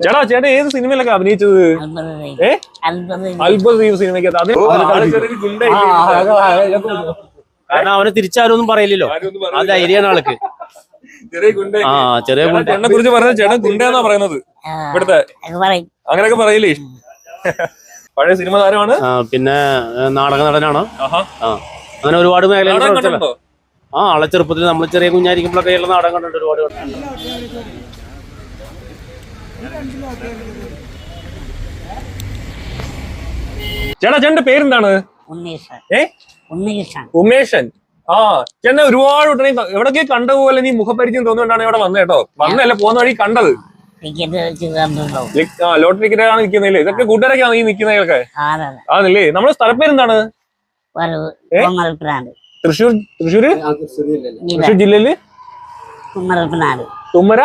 ചേട്ടാ ചേട്ടാ ഏത് സിനിമയിലൊക്കെ അഭിനയിച്ചത്? അത്ഭുത ദ്വീപ് സിനിമയ്ക്കകത്ത് കാരണം അവനെ തിരിച്ചാരൊന്നും പറയില്ലല്ലോ, ആ ധൈര്യമാണ് ആൾക്ക്. ചെറിയ ചേട്ടനെ കുറിച്ച് പറഞ്ഞ ചേട്ടൻ ഗുണ്ടെന്നാ പറയുന്നത് ഇവിടുത്തെ, അങ്ങനെയൊക്കെ പറയില്ലേ? പഴയ സിനിമ താരമാണ്, പിന്നെ നാടക നടനാണ്. അങ്ങനെ ഒരുപാട് മേഖലകളുണ്ടോ? ആളെ ചെറുപ്പത്തിൽ നമ്മൾ ചെറിയ കുഞ്ഞായിരിക്കുമ്പോഴൊക്കെ ഉള്ള നാടകം കണ്ടിട്ട് ഒരുപാട്. ചേട്ടാ ചേട്ടന്റെ പേരെന്താണ്? ഉമേഷൻ. ആ ചേട്ടനെ ഒരുപാട് ഉടനെ എവിടൊക്കെ കണ്ടതുപോലെ നീ മുഖപരിചയം തോന്നുകൊണ്ടാണ് ഇവിടെ വന്നത് കേട്ടോ. വന്നല്ല പോകുന്ന വഴി കണ്ടത്. ലോട്ടറി ടിക്കറ്റാണ് നിൽക്കുന്നല്ലേ? ഇതൊക്കെ കൂട്ടുകാരൊക്കെയാണ് ഈ നിൽക്കുന്നതൊക്കെ ആണല്ലേ? നമ്മുടെ സ്ഥലപ്പേരെന്താണ്? തൃശ്ശൂർ ജില്ലയില് കുമ്മര